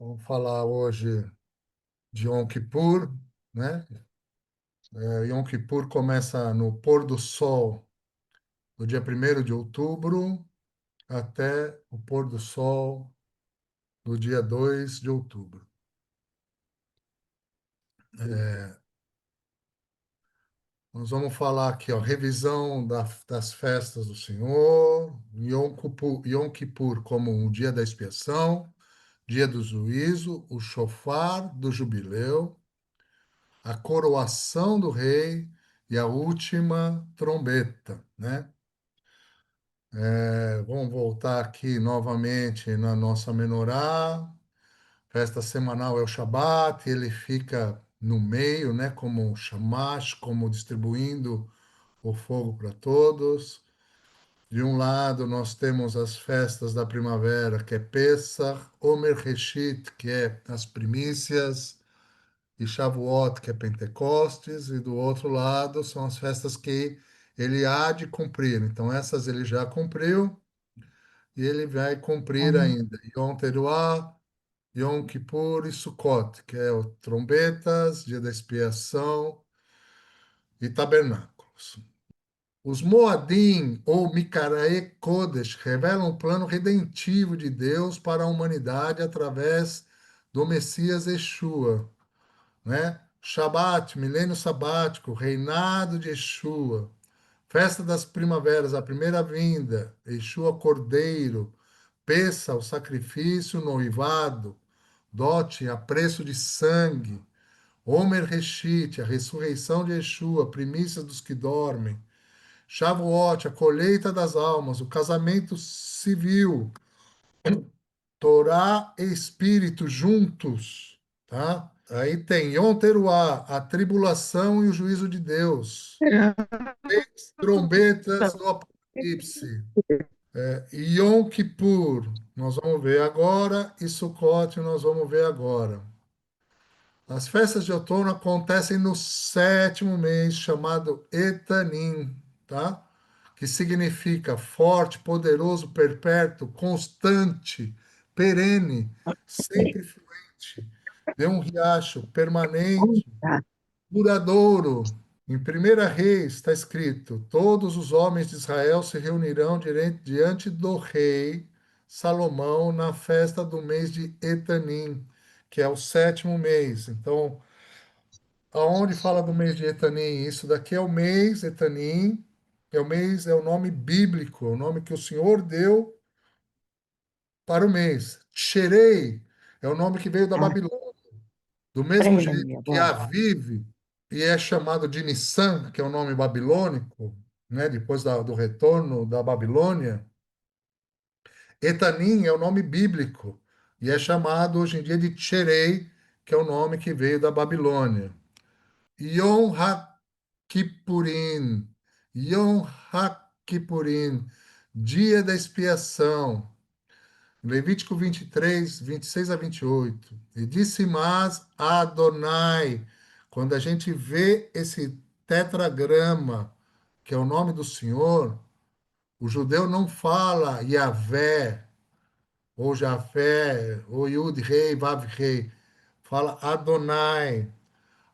Vamos falar hoje de Yom Kippur, né? Yom Kippur começa no pôr do sol do dia 1º de outubro até o pôr do sol do dia 2 de outubro. Nós vamos falar aqui, ó, revisão das festas do Senhor, Yom Kippur como o dia da expiação, dia do juízo, o shofar do jubileu, a coroação do rei e a última trombeta, né? Vamos voltar aqui novamente na nossa menorá. Festa semanal é o Shabat, ele fica no meio, né? Como um shamash, como distribuindo o fogo para todos. De um lado, nós temos as festas da primavera, que é Pesach, Omer Reshit, que é as primícias, e Shavuot, que é Pentecostes, e do outro lado são as festas que ele há de cumprir. Então, essas ele já cumpriu e ele vai cumprir ainda. Yom Teruah, Yom Kippur e Sukkot, que é o trombetas, dia da expiação e tabernáculos. Os Moadim, ou Mikarae Kodesh, revelam o plano redentivo de Deus para a humanidade através do Messias Yeshua, né? Shabat, milênio sabático, reinado de Yeshua, festa das primaveras, a primeira vinda, Yeshua Cordeiro, Peça, o sacrifício, o noivado, dote, a preço de sangue, Homer Reshit, a ressurreição de Yeshua, primícia dos que dormem, Shavuot, a colheita das almas, o casamento civil, Torá e Espírito juntos, tá? Aí tem Yom Teruah, a tribulação e o juízo de Deus. Trombetas do Apocalipse. E Yom Kippur, nós vamos ver agora, e Sukkot, nós vamos ver agora. As festas de outono acontecem no sétimo mês, chamado Etanim, tá? Que significa forte, poderoso, perpétuo, constante, perene, sempre fluente, de um riacho permanente, duradouro. Em Primeira Reis está escrito: todos os homens de Israel se reunirão diante do rei Salomão na festa do mês de Etanim, que é o sétimo mês. Então, aonde fala do mês de Etanim? Isso daqui é o mês Etanim, é o mês, é o nome bíblico, é o nome que o Senhor deu para o mês. Xerei é o nome que veio da Babilônia. Do mesmo jeito que Aviv e é chamado de Nissan, que é o nome babilônico, né, depois do retorno da Babilônia, Etanim é o nome bíblico e é chamado hoje em dia de Tcherei, que é o nome que veio da Babilônia. Yom HaKippurim, Yom HaKippurim, dia da expiação. Levítico 23, 26 a 28. E disse mas Adonai, quando a gente vê esse tetragrama, que é o nome do Senhor, o judeu não fala Yahvé, ou Jafé, ou Yud Rei, Vav Rei. Fala Adonai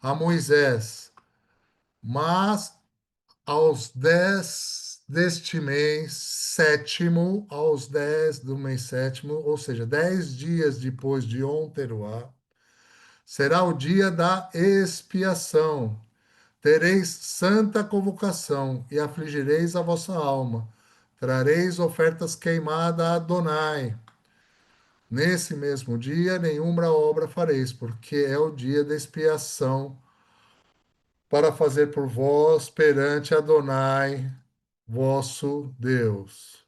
a Moisés. Mas aos 10 deste mês sétimo, aos 10 do mês sétimo, ou seja, 10 dias depois de Yom Teruah, será o dia da expiação. Tereis santa convocação e afligireis a vossa alma. Trareis ofertas queimadas a Adonai. Nesse mesmo dia, nenhuma obra fareis, porque é o dia da expiação para fazer por vós perante Adonai, vosso Deus.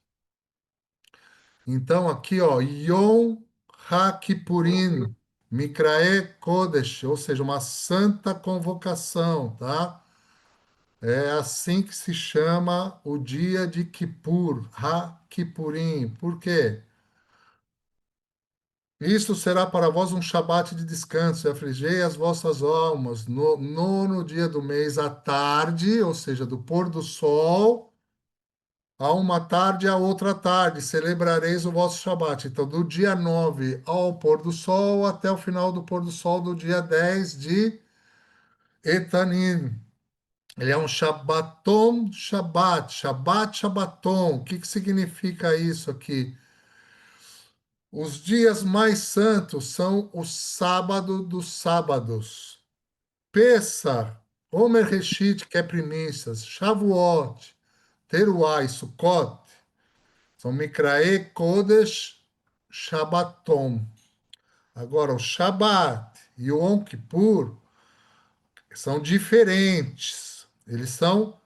Então, aqui, ó, Yom HaKippurim, Mikrae Kodesh, ou seja, uma santa convocação, tá? É assim que se chama o dia de Kippur, HaKippurim. Por quê? Isto será para vós um Shabat de descanso, e afligei as vossas almas no nono dia do mês à tarde, ou seja, do pôr do sol a uma tarde e a outra tarde celebrareis o vosso Shabat. Então, do dia 9 ao pôr do sol até o final do pôr do sol do dia 10 de Etanim. Ele é um Shabbaton Shabbat, Shabbat Shabbaton. O que que significa isso aqui? Os dias mais santos são o sábado dos sábados. Pessah, Omer Reshit, que é primícias, Shavuot, Teruah e Sukkot, são Mikrae Kodesh Shabbaton. Agora, o Shabat e o Yom Kippur são diferentes. Eles são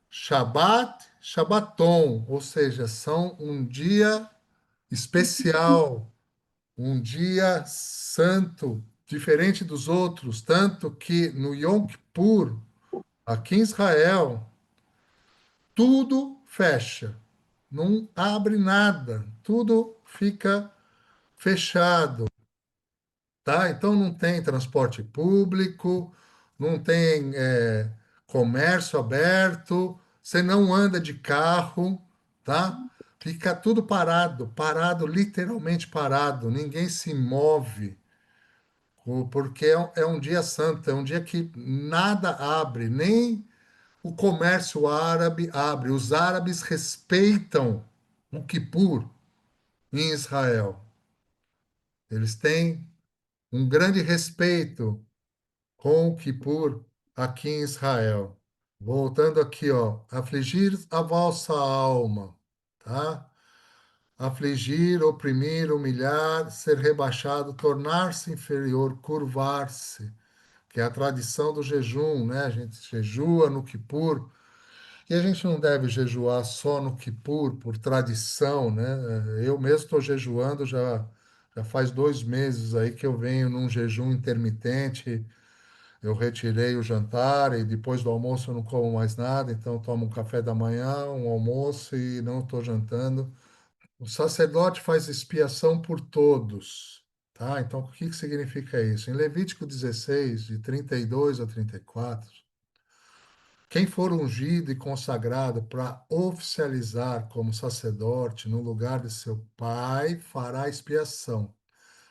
Shabat, Shabbaton, ou seja, são um dia especial, um dia santo, diferente dos outros, tanto que no Yom Kippur, aqui em Israel, tudo fecha, não abre nada, tudo fica fechado, tá? Então não tem transporte público, não tem comércio aberto, você não anda de carro, tá? Fica tudo parado, parado, literalmente parado, ninguém se move, porque é um dia santo, é um dia que nada abre, nem o comércio árabe abre. Os árabes respeitam o Kippur em Israel. Eles têm um grande respeito com o Kippur aqui em Israel. Voltando aqui, ó, afligir a vossa alma, tá? Afligir, oprimir, humilhar, ser rebaixado, tornar-se inferior, curvar-se, que é a tradição do jejum, né? A gente jejua no Kippur. E a gente não deve jejuar só no Kippur, por tradição, né? Eu mesmo estou jejuando já faz 2 meses aí que eu venho num jejum intermitente. Eu retirei o jantar e depois do almoço eu não como mais nada, então eu tomo um café da manhã, um almoço e não estou jantando. O sacerdote faz expiação por todos, tá? Então o que que significa isso? Em Levítico 16, de 32 a 34, quem for ungido e consagrado para oficializar como sacerdote no lugar de seu pai fará expiação.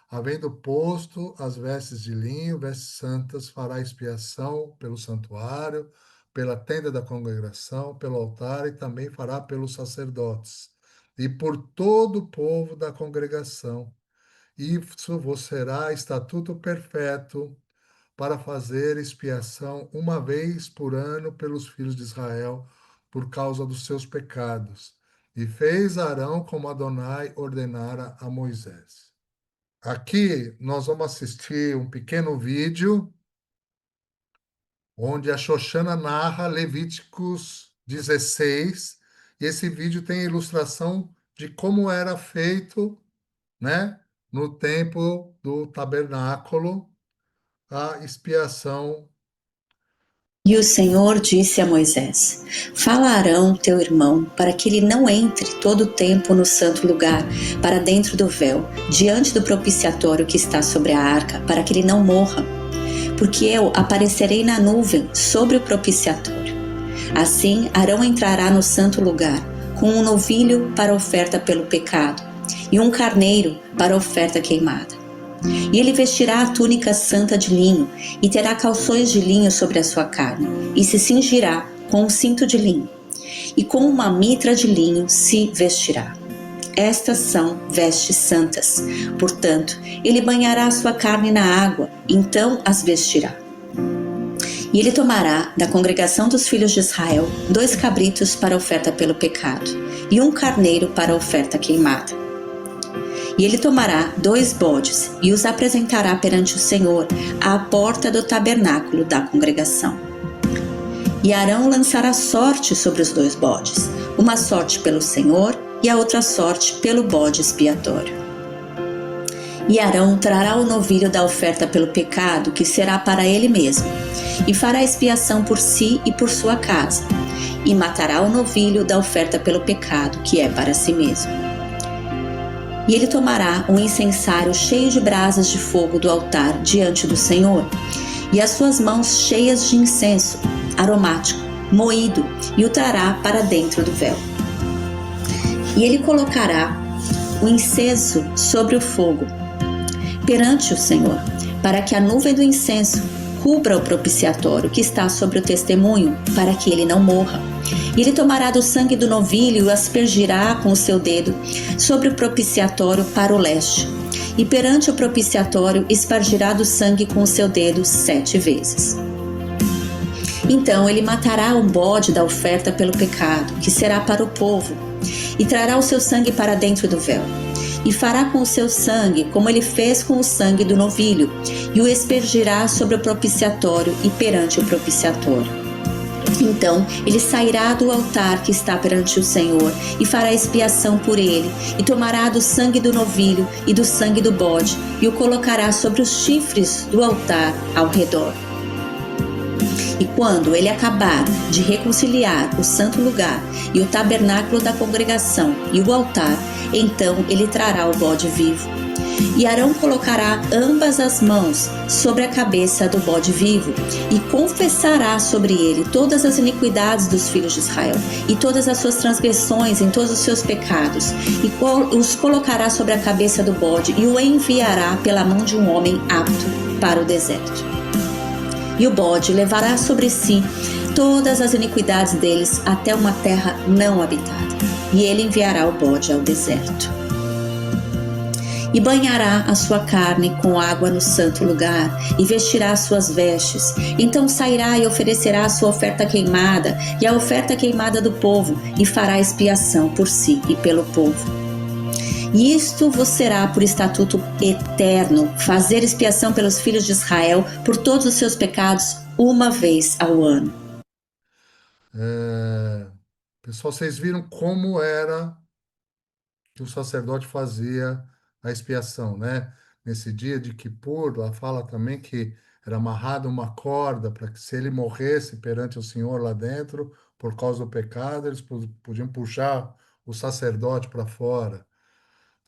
Havendo posto as vestes de linho, vestes santas, fará expiação pelo santuário, pela tenda da congregação, pelo altar e também fará pelos sacerdotes e por todo o povo da congregação. Isso vos será estatuto perpétuo para fazer expiação uma vez por ano pelos filhos de Israel, por causa dos seus pecados. E fez Arão como Adonai ordenara a Moisés. Aqui nós vamos assistir um pequeno vídeo onde a Xoxana narra Levíticos 16, e esse vídeo tem a ilustração de como era feito, né, no tempo do tabernáculo, a expiação. E o Senhor disse a Moisés: Fala a Arão, teu irmão, para que ele não entre todo o tempo no santo lugar, para dentro do véu, diante do propiciatório que está sobre a arca, para que ele não morra. Porque eu aparecerei na nuvem sobre o propiciatório. Assim, Arão entrará no santo lugar, com um novilho para oferta pelo pecado, e um carneiro para oferta queimada. E ele vestirá a túnica santa de linho, e terá calções de linho sobre a sua carne, e se cingirá com um cinto de linho, e com uma mitra de linho se vestirá. Estas são vestes santas, portanto, ele banhará a sua carne na água, então as vestirá. E ele tomará da congregação dos filhos de Israel 2 cabritos para oferta pelo pecado, e um carneiro para oferta queimada. E ele tomará 2 bodes e os apresentará perante o Senhor à porta do tabernáculo da congregação. E Arão lançará sorte sobre os 2 bodes, uma sorte pelo Senhor e a outra sorte pelo bode expiatório. E Arão trará o novilho da oferta pelo pecado, que será para ele mesmo, e fará expiação por si e por sua casa, e matará o novilho da oferta pelo pecado, que é para si mesmo. E ele tomará um incensário cheio de brasas de fogo do altar diante do Senhor, e as suas mãos cheias de incenso aromático, moído, e o trará para dentro do véu. E ele colocará o incenso sobre o fogo perante o Senhor, para que a nuvem do incenso cubra o propiciatório que está sobre o testemunho, para que ele não morra. E ele tomará do sangue do novilho e o aspergirá com o seu dedo sobre o propiciatório para o leste. E perante o propiciatório espargirá do sangue com o seu dedo 7 vezes. Então ele matará o bode da oferta pelo pecado, que será para o povo, e trará o seu sangue para dentro do véu. E fará com o seu sangue como ele fez com o sangue do novilho, e o aspergirá sobre o propiciatório e perante o propiciatório. Então ele sairá do altar que está perante o Senhor e fará expiação por ele, e tomará do sangue do novilho e do sangue do bode, e o colocará sobre os chifres do altar ao redor. E quando ele acabar de reconciliar o santo lugar e o tabernáculo da congregação e o altar, então ele trará o bode vivo. E Arão colocará ambas as mãos sobre a cabeça do bode vivo e confessará sobre ele todas as iniquidades dos filhos de Israel e todas as suas transgressões em todos os seus pecados, e os colocará sobre a cabeça do bode e o enviará pela mão de um homem apto para o deserto. E o bode levará sobre si todas as iniquidades deles até uma terra não habitada. E ele enviará o bode ao deserto. E banhará a sua carne com água no santo lugar, e vestirá as suas vestes. Então sairá e oferecerá a sua oferta queimada, e a oferta queimada do povo, e fará expiação por si e pelo povo. E isto vos será por estatuto eterno, fazer expiação pelos filhos de Israel por todos os seus pecados uma vez ao ano. Pessoal, vocês viram como era que o sacerdote fazia a expiação, né? Nesse dia de Kippur, lá fala também que era amarrada uma corda para que se ele morresse perante o Senhor lá dentro, por causa do pecado, eles podiam puxar o sacerdote para fora.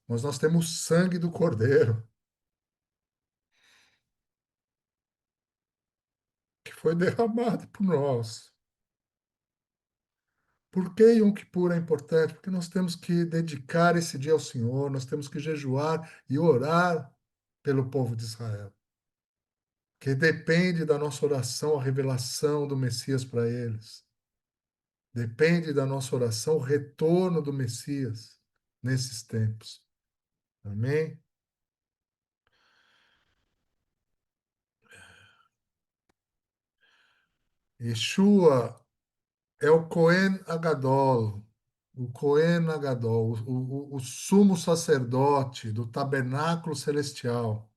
Mas nós temos sangue do Cordeiro, que foi derramado por nós. Por que Yom Kippur é importante? Porque nós temos que dedicar esse dia ao Senhor, nós temos que jejuar e orar pelo povo de Israel, que depende da nossa oração a revelação do Messias para eles. Depende da nossa oração o retorno do Messias nesses tempos. Amém? Yeshua é o Cohen Agadol, o Cohen Agadol, o sumo sacerdote do tabernáculo celestial.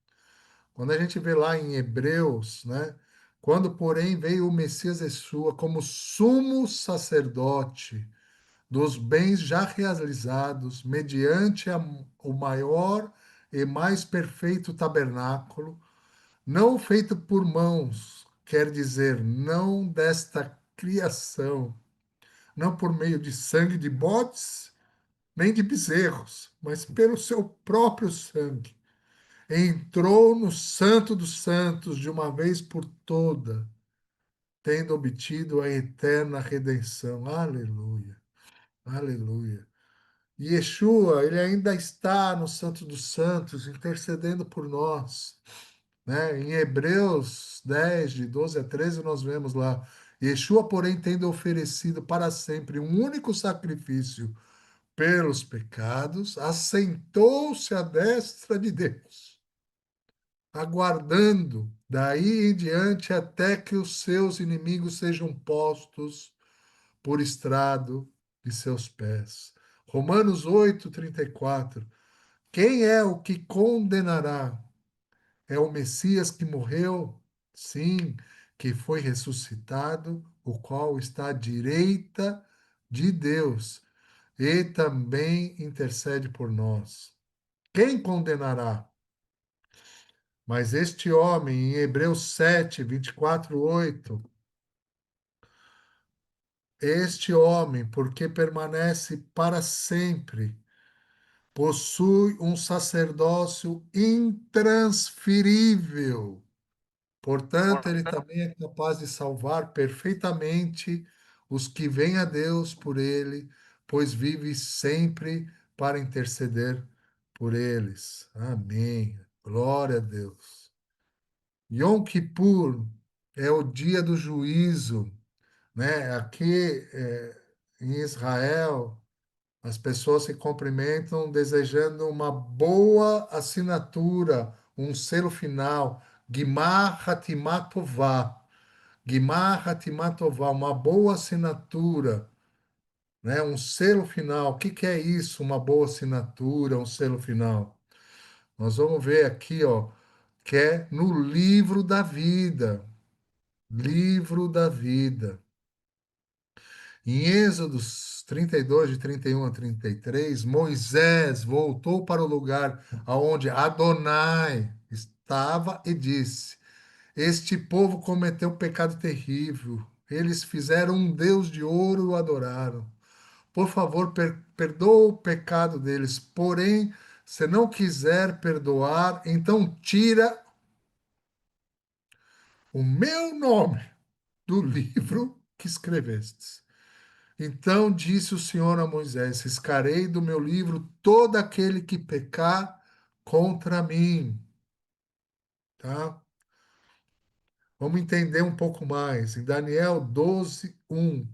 Quando a gente vê lá em Hebreus, né? Quando, porém, veio o Messias Yeshua como sumo sacerdote dos bens já realizados, mediante o maior e mais perfeito tabernáculo, não feito por mãos, quer dizer, não desta criação, não por meio de sangue de bodes, nem de bezerros, mas pelo seu próprio sangue entrou no Santo dos Santos de uma vez por toda, tendo obtido a eterna redenção. Aleluia, aleluia. E Yeshua, ele ainda está no Santo dos Santos, intercedendo por nós. Né? Em Hebreus 10, de 12 a 13, nós vemos lá, Yeshua, porém, tendo oferecido para sempre um único sacrifício pelos pecados, assentou-se à destra de Deus, aguardando daí em diante até que os seus inimigos sejam postos por estrado de seus pés. Romanos 8:34. Quem é o que condenará? É o Messias que morreu? Sim, que foi ressuscitado, o qual está à direita de Deus e também intercede por nós. Quem condenará? Mas este homem, em Hebreus 7, 24, 8, este homem, porque permanece para sempre, possui um sacerdócio intransferível. Portanto, ele também é capaz de salvar perfeitamente os que vêm a Deus por ele, pois vive sempre para interceder por eles. Amém. Glória a Deus. Yom Kippur é o dia do juízo, né? Aqui em Israel, as pessoas se cumprimentam desejando uma boa assinatura, um selo final, Gimar Hatimah Tová. Gimar Hatimah Tová, uma boa assinatura, né? Um selo final. O que que é isso? Uma boa assinatura, um selo final. Nós vamos ver aqui, ó, que é no livro da vida. Livro da vida. Em Êxodos 32, de 31 a 33, Moisés voltou para o lugar aonde Adonai estava e disse: Este povo cometeu um pecado terrível. Eles fizeram um Deus de ouro e o adoraram. Por favor, perdoa o pecado deles. Porém, se não quiser perdoar, então tira o meu nome do livro que escrevestes. Então disse o Senhor a Moisés: Riscarei do meu livro todo aquele que pecar contra mim. Tá? Vamos entender um pouco mais. Em Daniel 12, 1.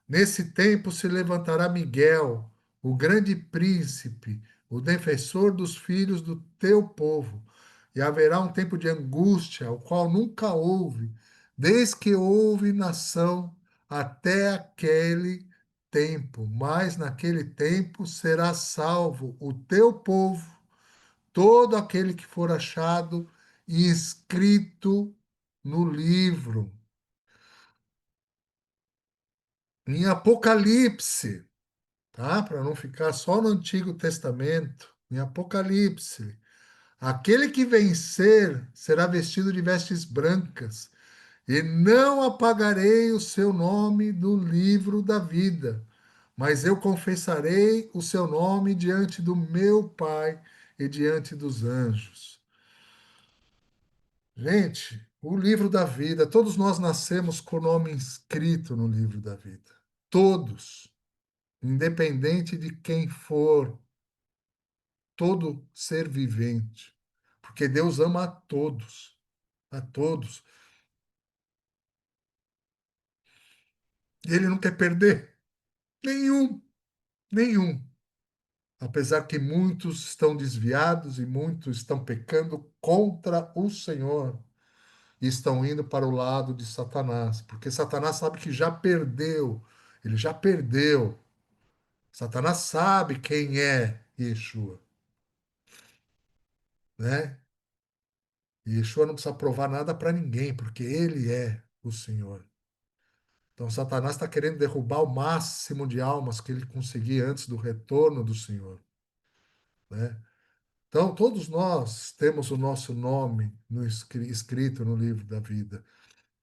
Nesse tempo se levantará Miguel, o grande príncipe, o defensor dos filhos do teu povo. E haverá um tempo de angústia, o qual nunca houve, desde que houve nação até aquele tempo. Mas naquele tempo será salvo o teu povo, todo aquele que for achado e escrito no livro. Em Apocalipse, tá? Para não ficar só no Antigo Testamento, em Apocalipse. Aquele que vencer será vestido de vestes brancas, e não apagarei o seu nome do livro da vida, mas eu confessarei o seu nome diante do meu Pai e diante dos anjos. Gente, o livro da vida, todos nós nascemos com o nome inscrito no livro da vida. Todos, independente de quem for, todo ser vivente, porque Deus ama a todos. E Ele não quer perder nenhum, nenhum. Apesar que muitos estão desviados e muitos estão pecando contra o Senhor e estão indo para o lado de Satanás, porque Satanás sabe que já perdeu, ele já perdeu. Satanás sabe quem é Yeshua, né? E Yeshua não precisa provar nada para ninguém, porque ele é o Senhor. Então, Satanás está querendo derrubar o máximo de almas que ele conseguir antes do retorno do Senhor, né? Então, todos nós temos o nosso nome escrito no livro da vida.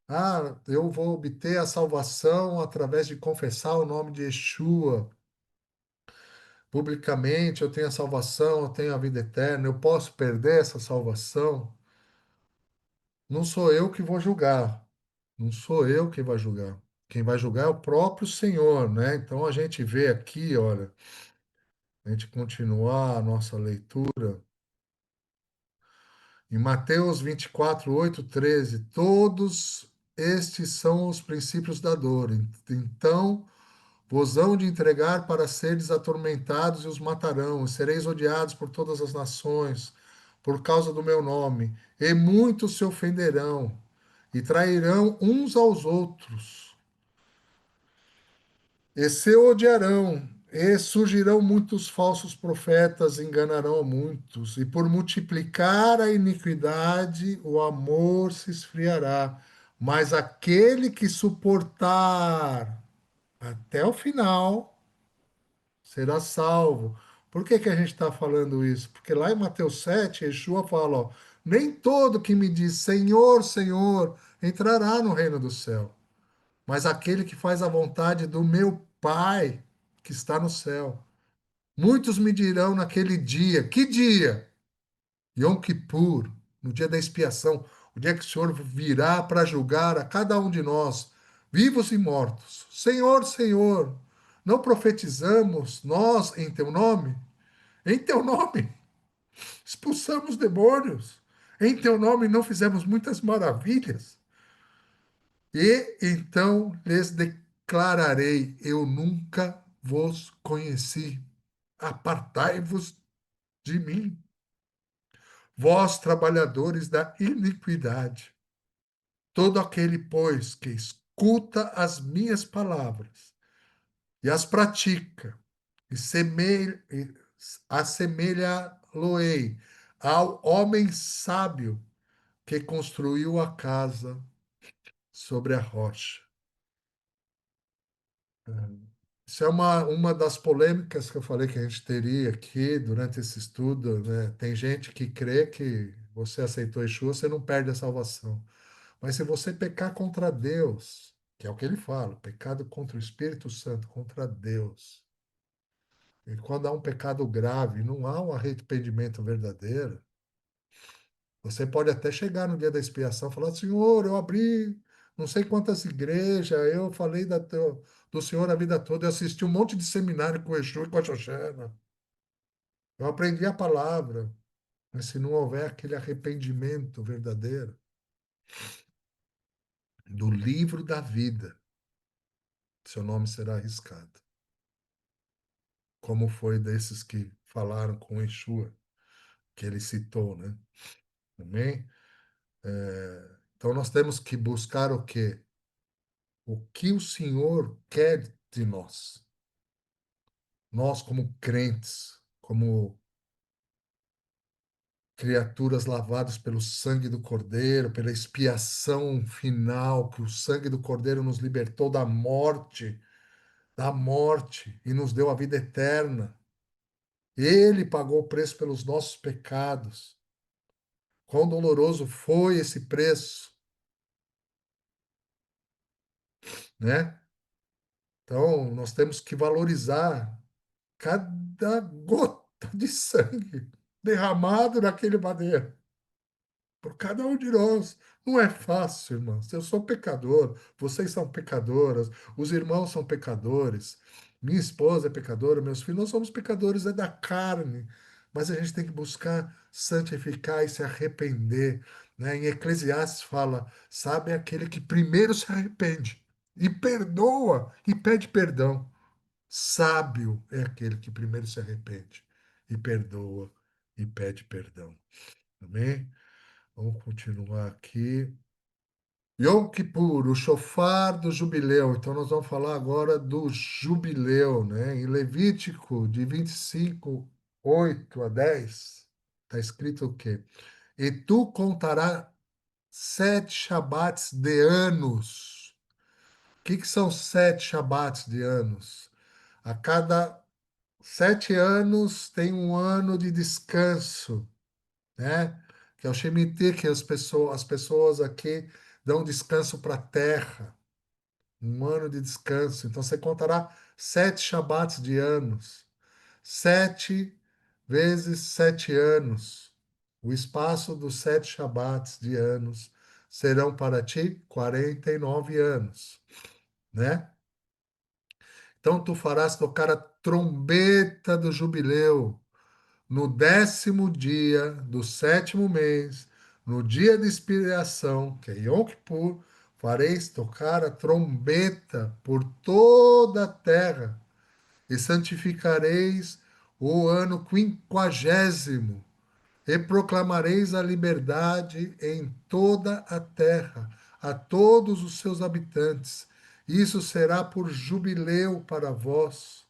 Ah, eu vou obter a salvação através de confessar o nome de Yeshua. Publicamente, eu tenho a salvação, eu tenho a vida eterna. Eu posso perder essa salvação? Não sou eu que vou julgar. Não sou eu que vai julgar. Quem vai julgar é o próprio Senhor, né? Então a gente vê aqui, olha, a gente continuar a nossa leitura, em Mateus 24, 8, 13, todos estes são os princípios da dor. Então vos hão de entregar para seres atormentados e os matarão, e sereis odiados por todas as nações, por causa do meu nome, e muitos se ofenderão, e trairão uns aos outros. E se odiarão, e surgirão muitos falsos profetas, e enganarão a muitos, e por multiplicar a iniquidade, o amor se esfriará. Mas aquele que suportar até o final será salvo. Por que que a gente está falando isso? Porque lá em Mateus 7, Yeshua fala, ó, nem todo que me diz Senhor, Senhor, entrará no reino do céu, mas aquele que faz a vontade do meu Pai que está no céu. Muitos me dirão naquele dia, que dia? Yom Kippur, no dia da expiação, o dia que o Senhor virá para julgar a cada um de nós, vivos e mortos. Senhor, Senhor, Não profetizamos nós em teu nome? Em teu nome expulsamos demônios. Em teu nome não fizemos muitas maravilhas. E então lhes declararei: eu nunca vos conheci. Apartai-vos de mim, vós trabalhadores da iniquidade. Todo aquele, pois, que escuta as minhas palavras e as pratica, e assemelha-lo-ei ao homem sábio que construiu a casa sobre a rocha. Isso é uma das polêmicas que eu falei que a gente teria aqui durante esse estudo, né? Tem gente que crê que você aceitou Yeshua, você não perde a salvação. Mas se você pecar contra Deus, que é o que ele fala, pecado contra o Espírito Santo, contra Deus, e quando há um pecado grave, não há um arrependimento verdadeiro, você pode até chegar no dia da expiação e falar: Senhor, eu abri não sei quantas igrejas, eu falei do Senhor a vida toda, eu assisti um monte de seminário com o Exu e com a Xoxana. Eu aprendi a palavra, mas se não houver aquele arrependimento verdadeiro do livro da vida, seu nome será arriscado. Como foi desses que falaram com Exu, que ele citou, né? Amém? Então nós temos que buscar o quê? O que o Senhor quer de nós. Nós, como crentes, como criaturas lavadas pelo sangue do Cordeiro, pela expiação final, que o sangue do Cordeiro nos libertou da morte e nos deu a vida eterna. Ele pagou o preço pelos nossos pecados. Quão doloroso foi esse preço, né? Então, nós temos que valorizar cada gota de sangue derramado naquele madeiro por cada um de nós. Não é fácil, irmãos. Eu sou pecador, vocês são pecadoras, os irmãos são pecadores, minha esposa é pecadora, meus filhos, nós somos pecadores, é da carne. Mas a gente tem que buscar santificar e se arrepender, né? Em Eclesiastes fala: sabe aquele que primeiro se arrepende e perdoa e pede perdão. Sábio é aquele que primeiro se arrepende e perdoa e pede perdão. Amém? Vamos continuar aqui. Yom Kippur, o chofar do jubileu. Então, nós vamos falar agora do jubileu, né? Em Levítico, de 25, 8 a 10, está escrito o quê? E tu contarás 7 Shabbats de anos. O que são 7 Shabbats de anos? A cada 7 anos tem um ano de descanso, né? Que é o Shemitah, que as pessoas aqui dão descanso para a terra, um ano de descanso. Então você contará 7 Shabbats de anos, 7 vezes 7 anos. O espaço dos 7 Shabbats de anos serão para ti 49 anos, né? Então tu farás tocar a trombeta do jubileu no 10º dia do 7º mês, no dia de expiação, que é Yom Kippur, fareis tocar a trombeta por toda a terra e santificareis o ano 50º e proclamareis a liberdade em toda a terra a todos os seus habitantes. Isso será por jubileu para vós.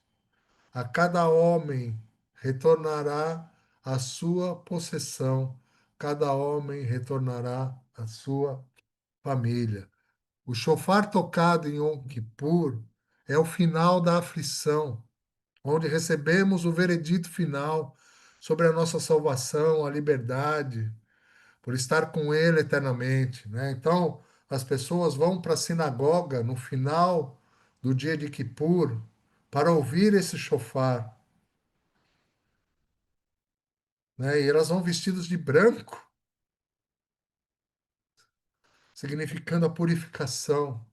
A cada homem retornará a sua possessão, cada homem retornará à sua família. O chofar tocado em Yom Kippur é o final da aflição, onde recebemos o veredito final sobre a nossa salvação, a liberdade, por estar com Ele eternamente, né? Então, as pessoas vão para a sinagoga no final do dia de Kippur para ouvir esse chofar, né? E elas vão vestidas de branco, significando a purificação.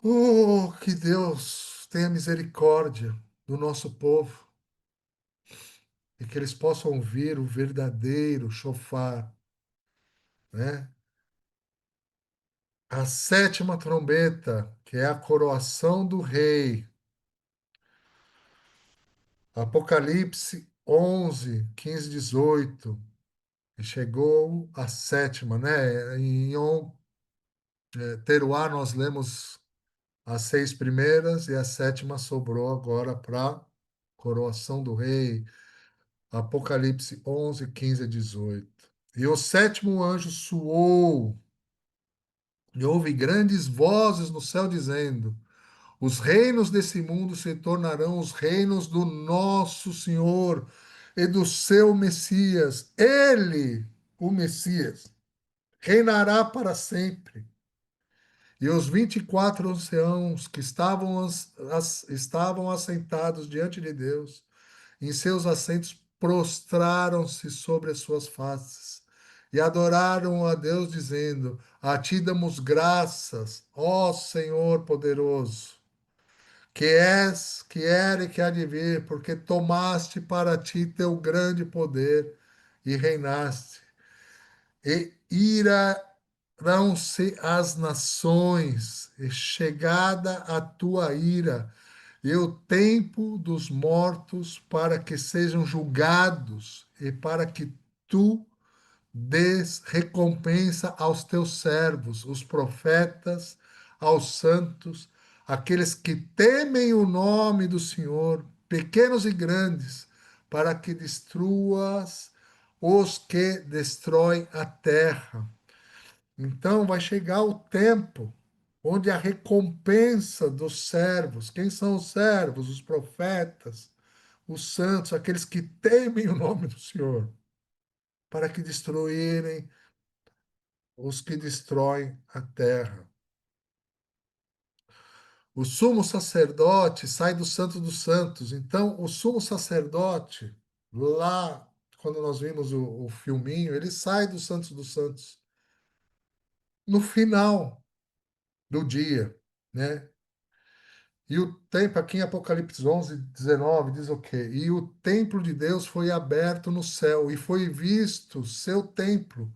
Oh, que Deus tenha misericórdia do nosso povo e que eles possam ouvir o verdadeiro chofar, né? A sétima trombeta, que é a coroação do rei. Apocalipse 11, 15, 18. E chegou a sétima, né? Em Teruá nós lemos as seis primeiras e a sétima sobrou agora para coroação do rei. Apocalipse 11, 15 a 18. E o sétimo anjo soou, e houve grandes vozes no céu dizendo: os reinos desse mundo se tornarão os reinos do nosso Senhor e do seu Messias. Ele, o Messias, reinará para sempre. E os 24 anciãos que estavam assentados diante de Deus, em seus assentos, prostraram-se sobre as suas faces e adoraram a Deus, dizendo: a ti damos graças, ó Senhor poderoso, que és, que era e que há de vir, porque tomaste para ti teu grande poder e reinaste. E irão-se as nações, e chegada a tua ira, e o tempo dos mortos para que sejam julgados, e para que tu des recompensa aos teus servos, os profetas, aos santos, aqueles que temem o nome do Senhor, pequenos e grandes, para que destruas os que destroem a terra. Então vai chegar o tempo onde a recompensa dos servos, quem são os servos? Os profetas, os santos, aqueles que temem o nome do Senhor, para que destruírem os que destroem a terra. O sumo sacerdote sai do Santo dos Santos. Então, o sumo sacerdote, lá, quando nós vimos o filminho, ele sai do Santo dos Santos no final do dia, né? E o templo, aqui em Apocalipse 11, 19, diz o quê? E o templo de Deus foi aberto no céu, e foi visto seu templo,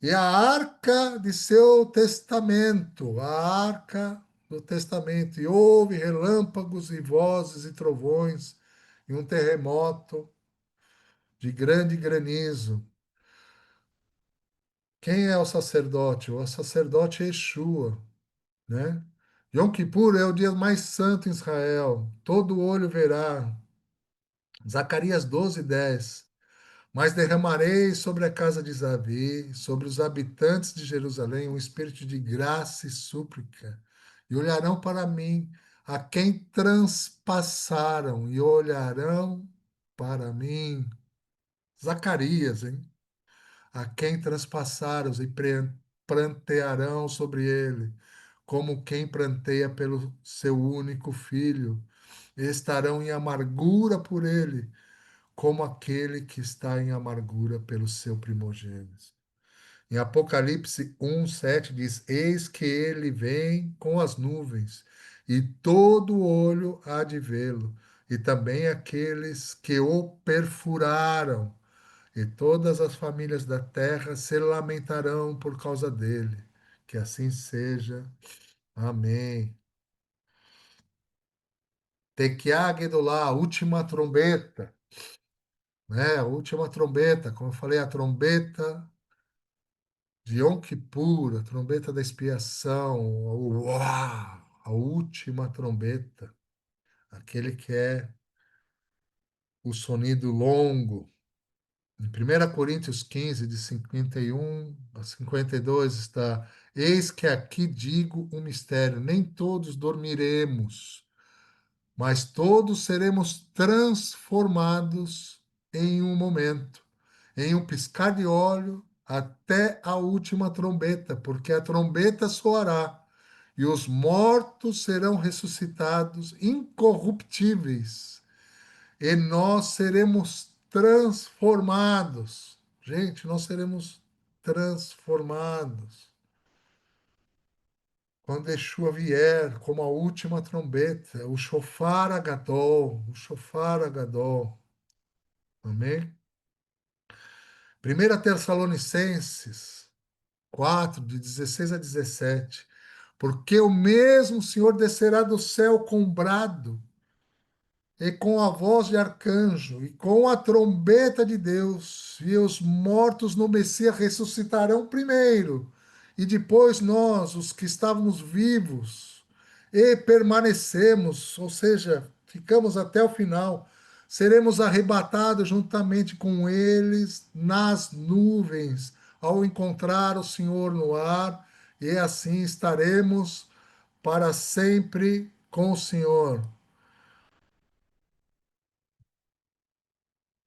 e a arca de seu testamento, a arca do testamento, e houve relâmpagos e vozes e trovões, e um terremoto de grande granizo. Quem é o sacerdote? O sacerdote é Yeshua, né? Yom Kippur é o dia mais santo em Israel. Todo olho verá. Zacarias 12, 10. Mas derramarei sobre a casa de Davi, sobre os habitantes de Jerusalém, um espírito de graça e súplica. E olharão para mim, a quem transpassaram, e olharão para mim. Zacarias, hein? A quem transpassaram e prantearão sobre ele, como quem pranteia pelo seu único filho. E estarão em amargura por ele, como aquele que está em amargura pelo seu primogênito. Em Apocalipse 1:7 diz: eis que ele vem com as nuvens, e todo olho há de vê-lo, e também aqueles que o perfuraram, e todas as famílias da terra se lamentarão por causa dele. Que assim seja. Amém. Tequiagedolá, a última trombeta, né? A última trombeta, como eu falei, a trombeta de Yom Kippur, a trombeta da expiação, uau, a última trombeta, aquele que é o sonido longo. Em 1 Coríntios 15, de 51 a 52, está: eis que aqui digo um mistério, nem todos dormiremos, mas todos seremos transformados em um momento, em um piscar de olho, até a última trombeta, porque a trombeta soará, e os mortos serão ressuscitados incorruptíveis, e nós seremos transformados. Gente, nós seremos transformados. quando Yeshua vier como a última trombeta, o shofar agadol. Amém? 1 Tessalonicenses 4, de 16 a 17. Porque o mesmo Senhor descerá do céu com brado, e com a voz de arcanjo, e com a trombeta de Deus, e os mortos no Messias ressuscitarão primeiro, e depois nós, os que estávamos vivos, e permanecemos, ou seja, ficamos até o final, seremos arrebatados juntamente com eles nas nuvens, ao encontrar o Senhor no ar, e assim estaremos para sempre com o Senhor.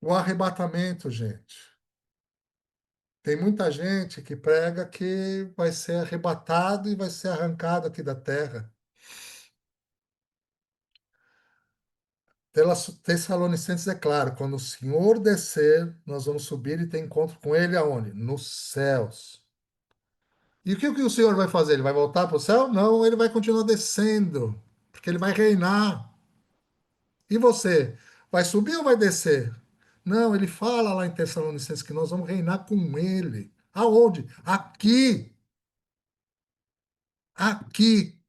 O arrebatamento, gente. Tem muita gente que prega que vai ser arrebatado e vai ser arrancado aqui da terra. Tessalonicenses é claro, quando o Senhor descer, nós vamos subir e ter encontro com Ele aonde? Nos céus. E o que o Senhor vai fazer? Ele vai voltar para o céu? Não, ele vai continuar descendo, porque ele vai reinar. E você? Vai subir ou vai descer? Não, ele fala lá em Tessalonicenses que nós vamos reinar com Ele. Aonde? Aqui. Aqui.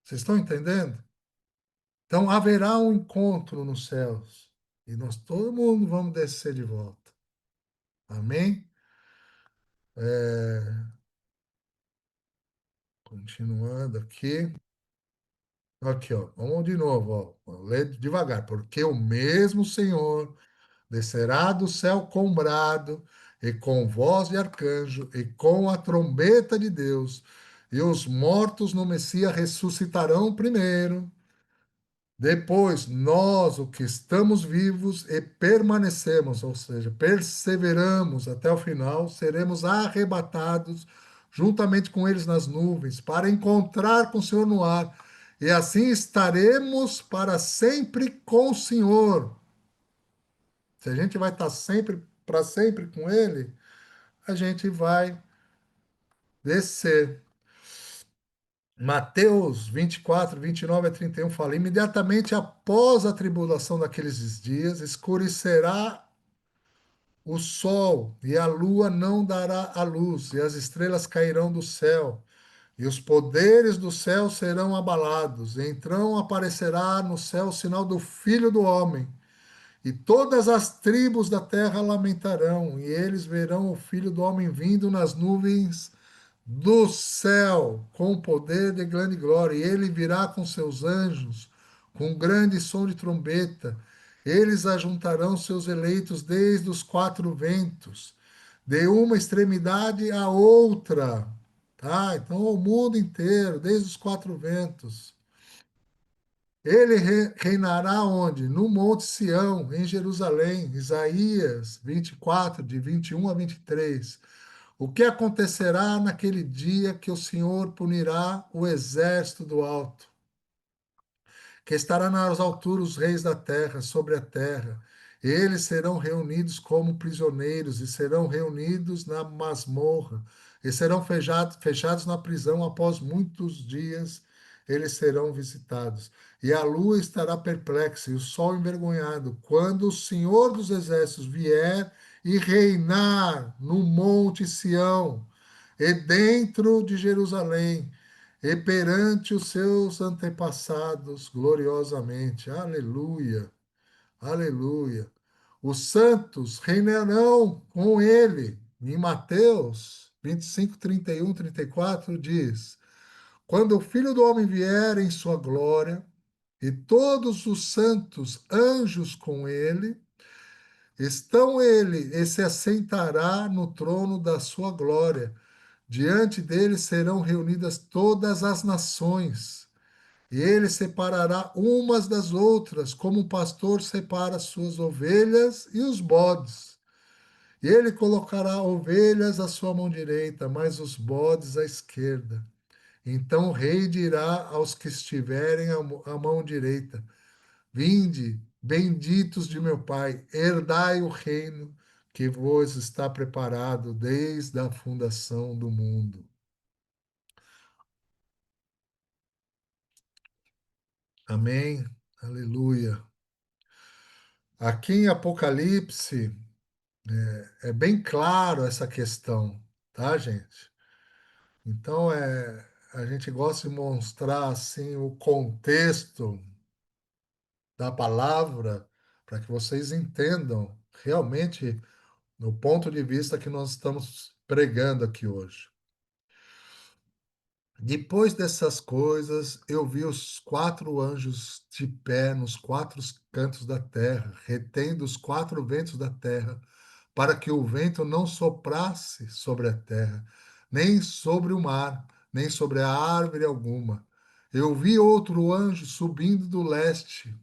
Vocês estão entendendo? Então haverá um encontro nos céus. E nós todo mundo vamos descer de volta. Amém? É, continuando aqui. Aqui, ó. Vamos de novo, ó. Vou ler devagar. Porque o mesmo Senhor descerá do céu com brado, e com voz de arcanjo, e com a trombeta de Deus, e os mortos no Messias ressuscitarão primeiro. Depois, nós, o que estamos vivos e permanecemos, ou seja, perseveramos até o final, seremos arrebatados juntamente com eles nas nuvens, para encontrar com o Senhor no ar, e assim estaremos para sempre com o Senhor. Se a gente vai estar sempre, para sempre com Ele, a gente vai descer. Mateus 24, 29 a 31 fala: imediatamente após a tribulação daqueles dias, escurecerá o sol, e a lua não dará a luz, e as estrelas cairão do céu, e os poderes do céu serão abalados. E então aparecerá no céu o sinal do Filho do Homem, e todas as tribos da terra lamentarão, e eles verão o Filho do Homem vindo nas nuvens do céu com poder de grande glória, e ele virá com seus anjos, com grande som de trombeta. Eles ajuntarão seus eleitos desde os quatro ventos, de uma extremidade à outra. Tá? Então, o mundo inteiro, desde os quatro ventos. Ele reinará onde? No Monte Sião, em Jerusalém. Isaías 24, de 21 a 23. O que acontecerá naquele dia que o Senhor punirá o exército do alto, que estará nas alturas os reis da terra, sobre a terra. Eles serão reunidos como prisioneiros e serão reunidos na masmorra e serão fechados na prisão após muitos dias. Eles serão visitados. E a lua estará perplexa e o sol envergonhado, quando o Senhor dos Exércitos vier e reinar no Monte Sião e dentro de Jerusalém e perante os seus antepassados gloriosamente. Aleluia, aleluia. Os santos reinarão com ele. Em Mateus 25, 31, 34 diz: quando o Filho do Homem vier em sua glória, e todos os santos anjos com ele, estão ele e se assentará no trono da sua glória. Diante dele serão reunidas todas as nações, e ele separará umas das outras, como o pastor separa as suas ovelhas e os bodes. E ele colocará ovelhas à sua mão direita, mas os bodes à esquerda. Então o rei dirá aos que estiverem à mão direita: vinde, benditos de meu Pai, herdai o reino que vos está preparado desde a fundação do mundo. Amém. Aleluia. Aqui em Apocalipse é bem claro essa questão, tá, gente? Então a gente gosta de mostrar assim o contexto da palavra para que vocês entendam realmente no ponto de vista que nós estamos pregando aqui hoje. Depois dessas coisas, eu vi os quatro anjos de pé nos quatro cantos da terra, retendo os quatro ventos da terra, para que o vento não soprasse sobre a terra, nem sobre o mar, nem sobre a árvore alguma. Eu vi outro anjo subindo do leste,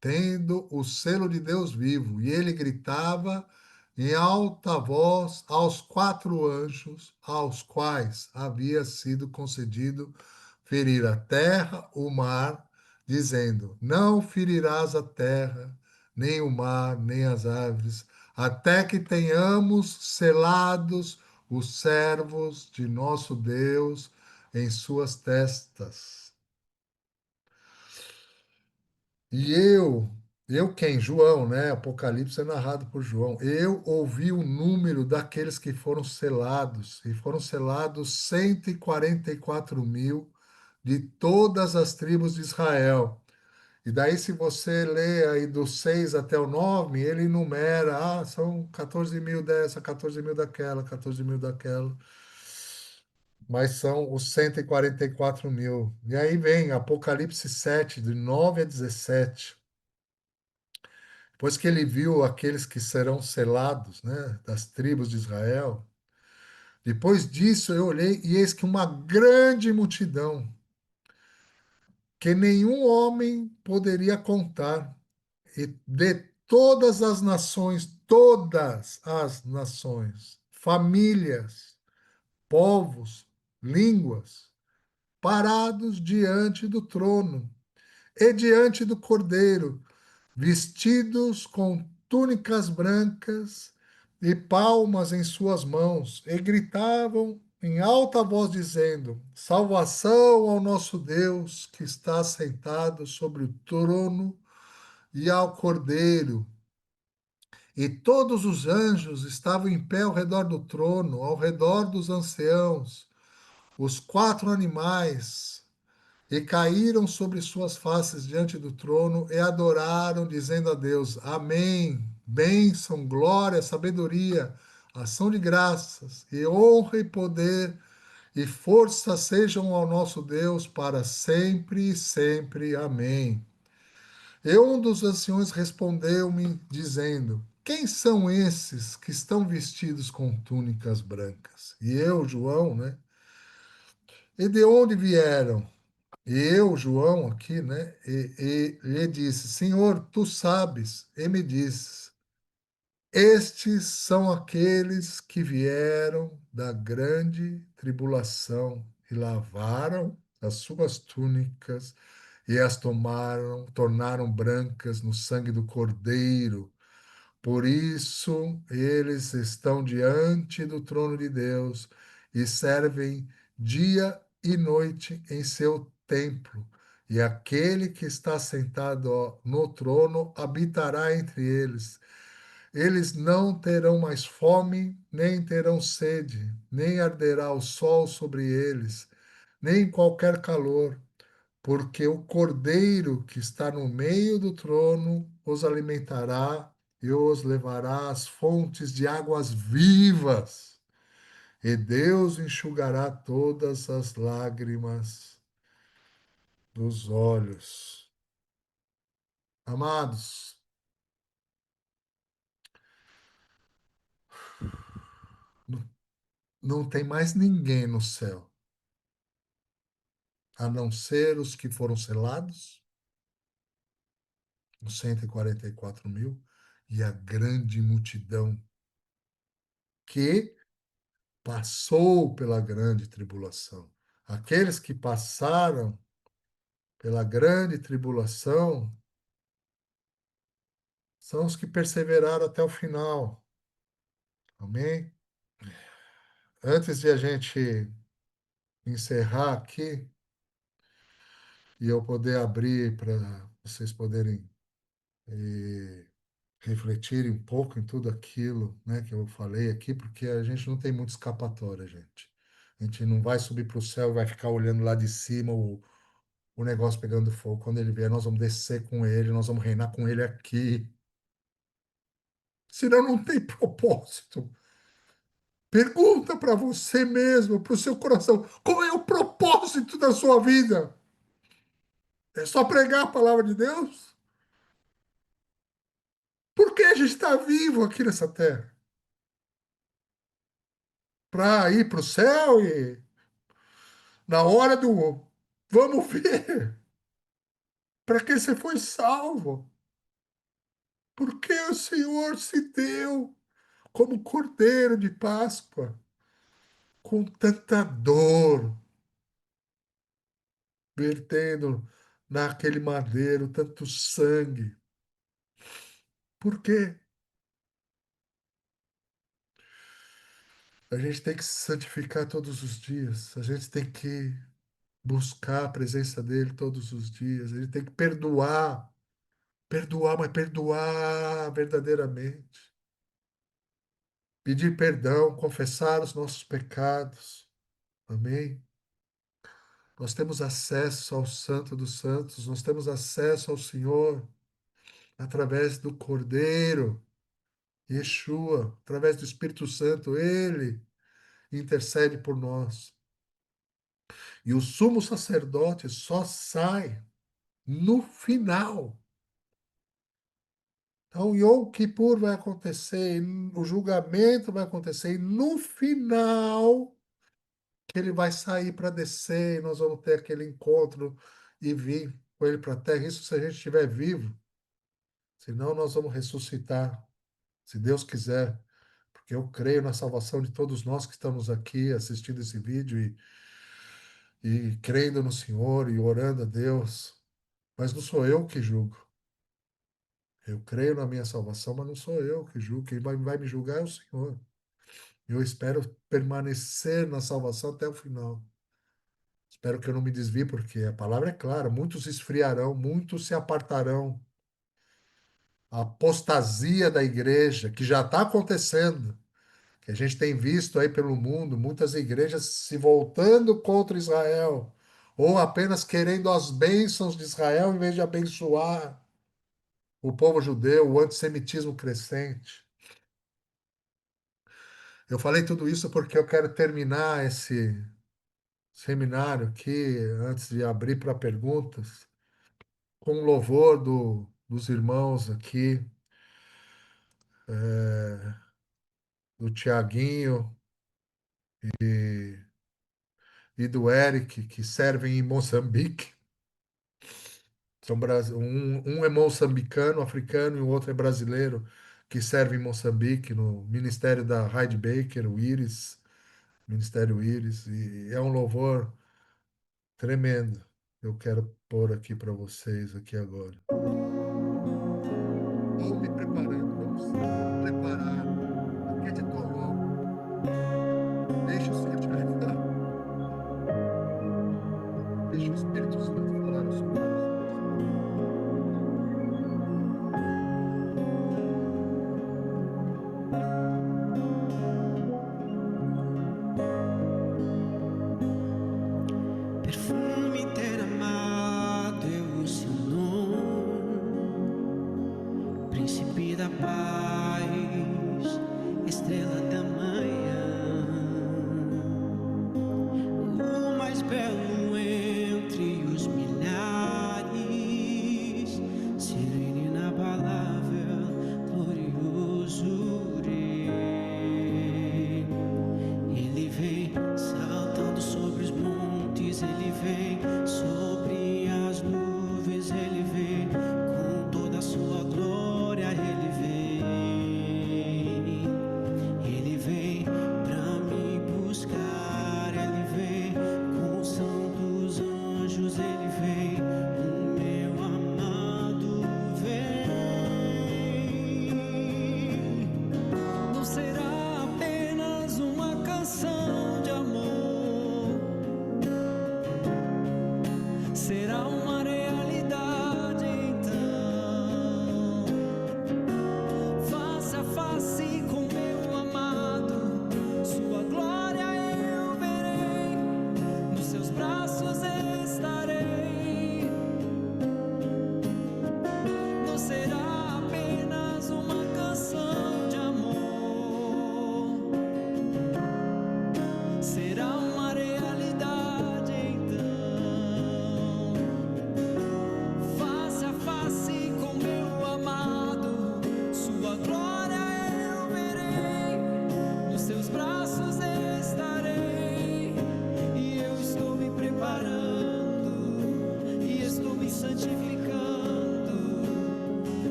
tendo o selo de Deus vivo, e ele gritava em alta voz aos quatro anjos, aos quais havia sido concedido ferir a terra, o mar, dizendo: Não ferirás a terra, nem o mar, nem as árvores, até que tenhamos selados os servos de nosso Deus em suas testas. E eu quem? João, né? Apocalipse é narrado por João. Eu ouvi o número daqueles que foram selados, e foram selados 144.000 de todas as tribos de Israel. E daí, se você lê aí do 6 até o 9, ele enumera, são 14.000 dessa, 14.000 daquela, 14.000 daquela, mas são os 144.000. E aí vem Apocalipse 7, de 9 a 17. Depois que ele viu aqueles que serão selados, né, das tribos de Israel, depois disso eu olhei e eis que uma grande multidão, que nenhum homem poderia contar, e de todas as nações, famílias, povos, línguas, parados diante do trono e diante do Cordeiro, vestidos com túnicas brancas e palmas em suas mãos, e gritavam em alta voz, dizendo: Salvação ao nosso Deus que está sentado sobre o trono e ao Cordeiro. E todos os anjos estavam em pé ao redor do trono, ao redor dos anciãos, os quatro animais, e caíram sobre suas faces diante do trono e adoraram, dizendo a Deus: Amém. Bênção, glória, sabedoria, ação de graças, e honra e poder e força sejam ao nosso Deus para sempre e sempre. Amém. E um dos anciões respondeu-me, dizendo: Quem são esses que estão vestidos com túnicas brancas? E eu, João, né? E de onde vieram? E eu, João, aqui, né? E lhe disse: Senhor, tu sabes. E me disse: Estes são aqueles que vieram da grande tribulação e lavaram as suas túnicas e as tornaram brancas no sangue do Cordeiro. Por isso, eles estão diante do trono de Deus e servem dia e noite em seu templo. E aquele que está sentado no trono habitará entre eles. Eles não terão mais fome, nem terão sede, nem arderá o sol sobre eles, nem qualquer calor, porque o Cordeiro que está no meio do trono os alimentará e os levará às fontes de águas vivas, e Deus enxugará todas as lágrimas dos olhos. Amados, não tem mais ninguém no céu, a não ser os que foram selados, os 144.000, e a grande multidão que passou pela grande tribulação. Aqueles que passaram pela grande tribulação são os que perseveraram até o final. Amém? Antes de a gente encerrar aqui, e eu poder abrir para vocês poderem eh, refletirem um pouco em tudo aquilo, né, que eu falei aqui, porque a gente não tem muita escapatória, gente. A gente não vai subir para o céu e vai ficar olhando lá de cima o negócio pegando fogo. Quando ele vier, nós vamos descer com ele, nós vamos reinar com ele aqui. Senão não tem propósito. Pergunta para você mesmo, para o seu coração, qual é o propósito da sua vida? É só pregar a palavra de Deus? Por que a gente está vivo aqui nessa terra? Para ir para o céu e na hora do vamos ver para que você foi salvo? Por que o Senhor se deu como cordeiro de Páscoa com tanta dor, vertendo naquele madeiro tanto sangue? Por quê? A gente tem que se santificar todos os dias. A gente tem que buscar a presença dele todos os dias. A gente tem que perdoar. Perdoar, mas perdoar verdadeiramente. Pedir perdão, confessar os nossos pecados. Amém? Nós temos acesso ao Santo dos Santos, nós temos acesso ao Senhor através do Cordeiro, Yeshua, através do Espírito Santo, Ele intercede por nós. E o sumo sacerdote só sai no final. Então, Yom Kippur vai acontecer, o julgamento vai acontecer, e no final que ele vai sair para descer, e nós vamos ter aquele encontro e vir com ele para a terra. Isso se a gente estiver vivo, senão nós vamos ressuscitar, se Deus quiser, porque eu creio na salvação de todos nós que estamos aqui assistindo esse vídeo e crendo no Senhor e orando a Deus. Mas não sou eu que julgo. Eu creio na minha salvação, mas não sou eu que julgo. Quem vai me julgar é o Senhor. Eu espero permanecer na salvação até o final. Espero que eu não me desvie, porque a palavra é clara: muitos se esfriarão, muitos se apartarão. A apostasia da igreja, que já está acontecendo, que a gente tem visto aí pelo mundo, muitas igrejas se voltando contra Israel, ou apenas querendo as bênçãos de Israel em vez de abençoar o povo judeu, o antissemitismo crescente. Eu falei tudo isso porque eu quero terminar esse seminário aqui, antes de abrir para perguntas, com um louvor dos irmãos aqui, do Tiaguinho e, e do Eric, que servem em Moçambique. Um é moçambicano, africano, e o outro é brasileiro, que serve em Moçambique, no Ministério da Heidi Baker, o Íris, Ministério Íris, e é um louvor tremendo. Eu quero pôr aqui para vocês aqui agora. Vamos me preparando, vamos preparar. Aqui de Toló. Deixa o Senhor te levar. Deixa o Espírito Santo falar no seu coração. Perfume derramado é o seu nome,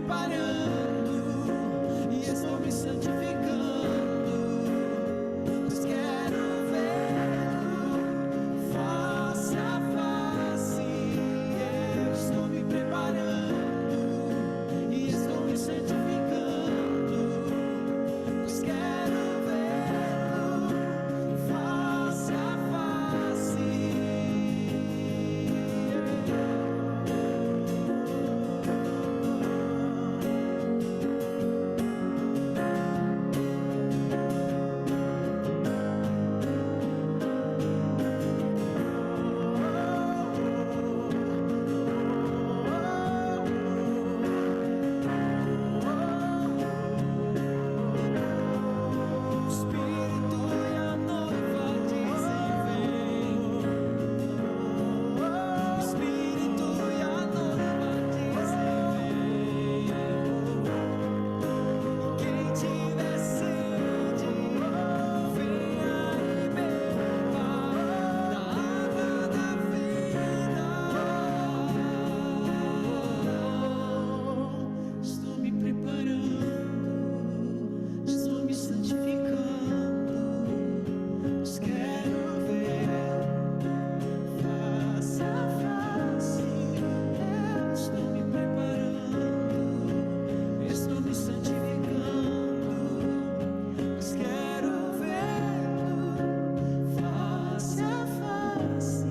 preparando e estou me santificando, pois quero vê-lo face a face. Eu estou me preparando e estou me santificando, pois quero vê-lo face a face. O Espírito e a noiva dizem vem. O Espírito e a noiva dizem vem. Quem tiver sede, venha e beba da água da vida. Estou me preparando, estou me santificando, pois quero ver face a face. Eu estou me preparando, estou me santificando, pois quero ver face a face.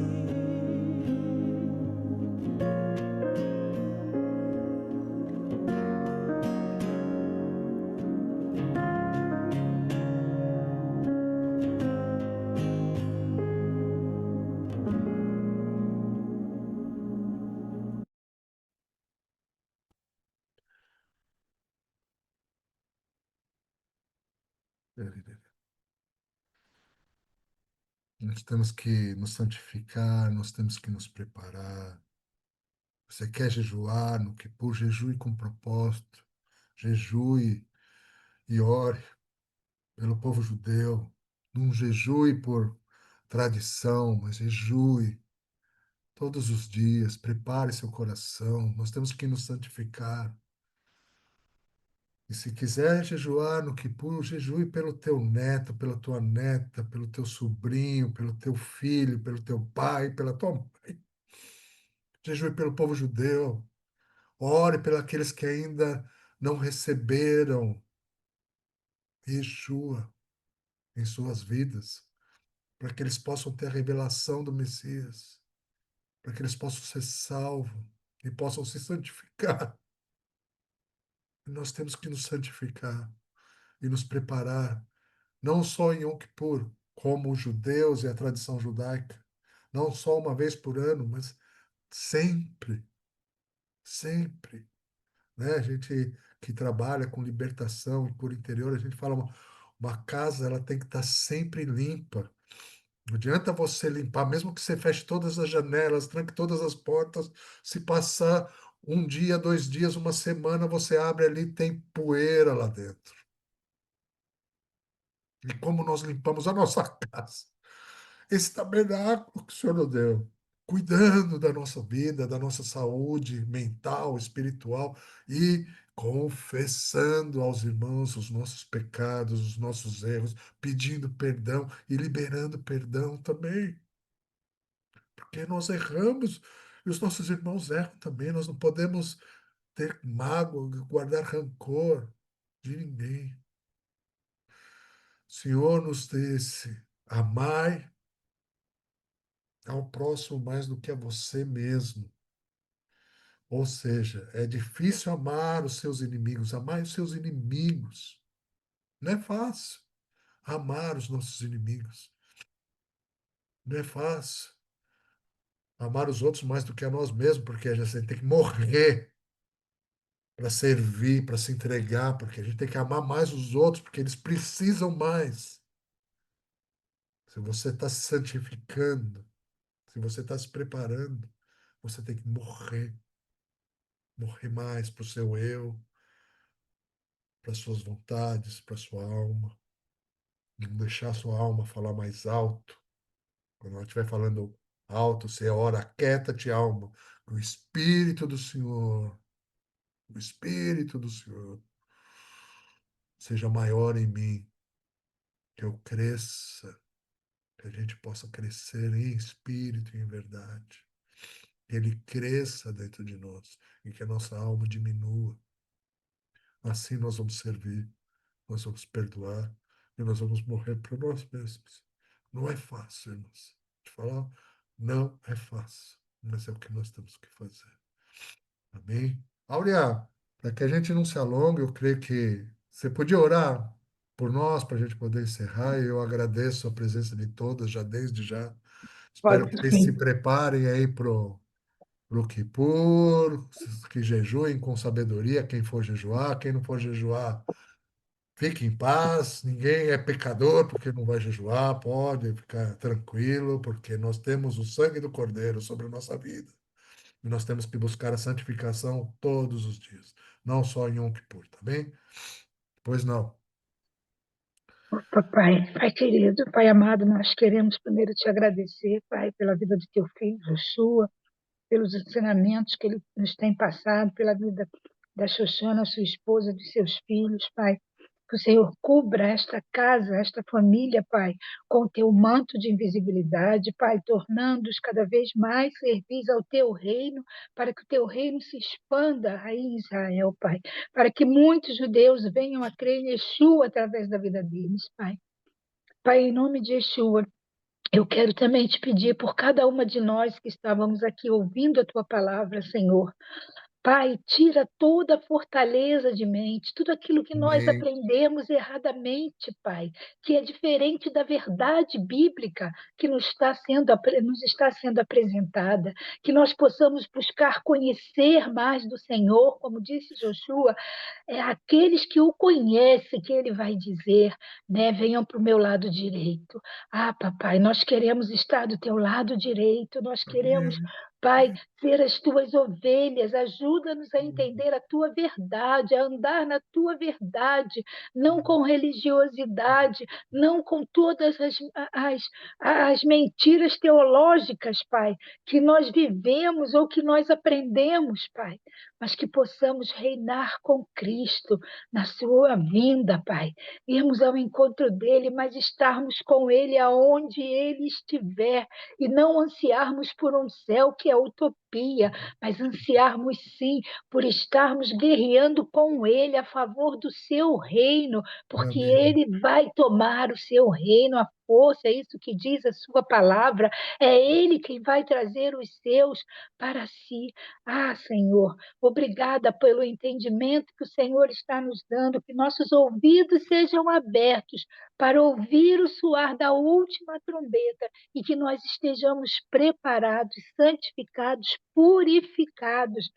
Nós temos que nos santificar, nós temos que nos preparar. Você quer jejuar no Kippur, jejue com propósito, jejue e ore pelo povo judeu. Não jejue por tradição, mas jejue todos os dias. Prepare seu coração. Nós temos que nos santificar. E se quiser jejuar no Kippur, jejue pelo teu neto, pela tua neta, pelo teu sobrinho, pelo teu filho, pelo teu pai, pela tua mãe. Jejue pelo povo judeu. Ore pelos aqueles que ainda não receberam Yeshua em suas vidas, para que eles possam ter a revelação do Messias, para que eles possam ser salvos e possam se santificar. E nós temos que nos santificar e nos preparar, não só em Yom Kippur, como os judeus e a tradição judaica, não só uma vez por ano, mas sempre, sempre. Né? A gente que trabalha com libertação e cura interior, a gente fala uma casa ela tem que estar sempre limpa. Não adianta você limpar, mesmo que você feche todas as janelas, tranque todas as portas, se passar um dia, 2 dias, uma semana, você abre ali, tem poeira lá dentro. E como nós limpamos a nossa casa? Esse tabernáculo que o Senhor nos deu, cuidando da nossa vida, da nossa saúde mental, espiritual e confessando aos irmãos os nossos pecados, os nossos erros, pedindo perdão e liberando perdão também, porque nós erramos e os nossos irmãos erram também. Nós não podemos ter mágoa, guardar rancor de ninguém. O Senhor nos disse: amai ao próximo mais do que a você mesmo. Ou seja, é difícil amar os seus inimigos, amar os seus inimigos. Não é fácil amar os nossos inimigos. Não é fácil amar os outros mais do que a nós mesmos, porque a gente tem que morrer para servir, para se entregar, porque a gente tem que amar mais os outros, porque eles precisam mais. Se você está se santificando, se você está se preparando, você tem que morrer. Morrer mais para o seu eu, para as suas vontades, para a sua alma. Não deixar a sua alma falar mais alto. Quando ela estiver falando alto, você ora, aquieta-te, alma. O Espírito do Senhor o Espírito do Senhor seja maior em mim, que eu cresça, que a gente possa crescer em espírito e em verdade. Que ele cresça dentro de nós e que a nossa alma diminua. Assim nós vamos servir, nós vamos perdoar e nós vamos morrer para nós mesmos. Não é fácil, irmãos. De falar, não é fácil, mas é o que nós temos que fazer. Amém? Áurea, para que a gente não se alongue, eu creio que você podia orar por nós, para a gente poder encerrar, e eu agradeço a presença de todas, já desde já. Espero Pode que vocês se sim. preparem aí para o Kippur, que jejuem com sabedoria, quem for jejuar, quem não for jejuar, fique em paz, ninguém é pecador porque não vai jejuar, pode ficar tranquilo, porque nós temos o sangue do Cordeiro sobre a nossa vida. E nós temos que buscar a santificação todos os dias, não só em Yom Kippur, tá bem? Pois não. Pai, Pai querido, Pai amado, nós queremos primeiro te agradecer, Pai, pela vida de teu filho, Joshua, pelos ensinamentos que ele nos tem passado, pela vida da Xoxana, sua esposa, dos seus filhos, Pai. Que o Senhor cubra esta casa, esta família, Pai, com o teu manto de invisibilidade, Pai, tornando-os cada vez mais servis ao teu reino, para que o teu reino se expanda aí em Israel, Pai, para que muitos judeus venham a crer em Yeshua através da vida deles, Pai. Pai, em nome de Yeshua, eu quero também te pedir por cada uma de nós que estávamos aqui ouvindo a tua palavra, Senhor. Pai, tira toda a fortaleza de mente, tudo aquilo que nós Amém. aprendemos erradamente, Pai, que é diferente da verdade bíblica que nos está sendo apresentada, que nós possamos buscar conhecer mais do Senhor, como disse Joshua, aqueles que o conhecem, que ele vai dizer, né, venham para o meu lado direito. Ah, papai, nós queremos estar do teu lado direito, nós queremos, Amém. Pai, ser as tuas ovelhas, ajuda-nos a entender a tua verdade, a andar na tua verdade, não com religiosidade, não com todas as mentiras teológicas, Pai, que nós vivemos ou que nós aprendemos, Pai, mas que possamos reinar com Cristo na sua vinda, Pai. Irmos ao encontro dele, mas estarmos com ele aonde ele estiver e não ansiarmos por um céu que é utopia, mas ansiarmos sim por estarmos guerreando com ele a favor do seu reino, porque Amém. ele vai tomar o seu reino à força, é isso que diz a sua palavra, é ele quem vai trazer os seus para si. Ah, Senhor, obrigada pelo entendimento que o Senhor está nos dando, que nossos ouvidos sejam abertos para ouvir o soar da última trombeta e que nós estejamos preparados, santificados, purificados,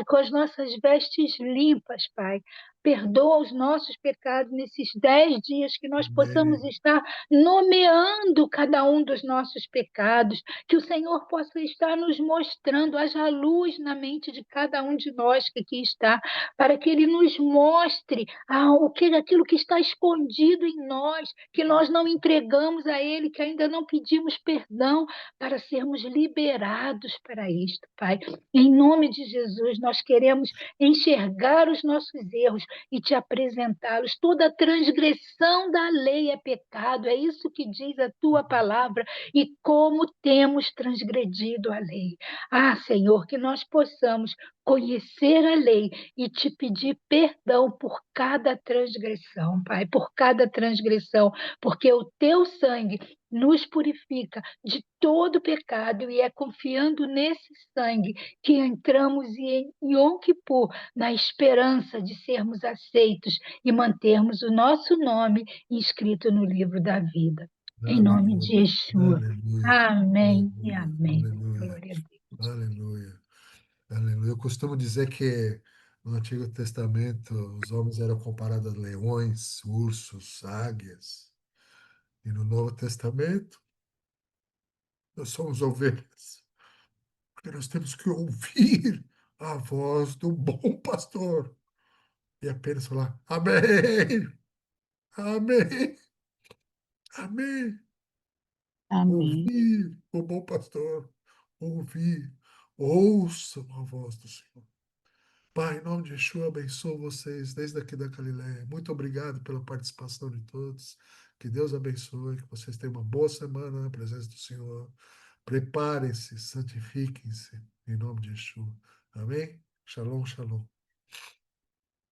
com as nossas vestes limpas, Pai. Perdoa os nossos pecados nesses 10 dias, que nós possamos Amém. estar nomeando cada um dos nossos pecados, que o Senhor possa estar nos mostrando, haja luz na mente de cada um de nós que aqui está, para que Ele nos mostre aquilo que está escondido em nós, que nós não entregamos a Ele, que ainda não pedimos perdão, para sermos liberados para isto, Pai. Em nome de Jesus, nós queremos enxergar os nossos erros e te apresentá-los. Toda transgressão da lei é pecado, é isso que diz a tua palavra, e como temos transgredido a lei. Ah, Senhor, que nós possamos conhecer a lei e te pedir perdão por cada transgressão, Pai, por cada transgressão, porque o teu sangue nos purifica de todo pecado e é confiando nesse sangue que entramos em Yom Kippur na esperança de sermos aceitos e mantermos o nosso nome inscrito no livro da vida. Em nome de Aleluia. Yeshua. Aleluia. Amém e Aleluia. amém. Aleluia. Glória a Deus. Aleluia. Aleluia. Eu costumo dizer que no Antigo Testamento os homens eram comparados a leões, ursos, águias. E no Novo Testamento nós somos ovelhas. Porque nós temos que ouvir a voz do bom pastor. E apenas falar: Amém, Amém, Amém. Amém. Ouvir o bom pastor. Ouvir. Ouçam a voz do Senhor. Pai, em nome de Yeshua, abençoo vocês desde aqui da Galileia. Muito obrigado pela participação de todos. Que Deus abençoe, que vocês tenham uma boa semana na presença do Senhor. Preparem-se, santifiquem-se, em nome de Yeshua. Amém? Shalom, shalom.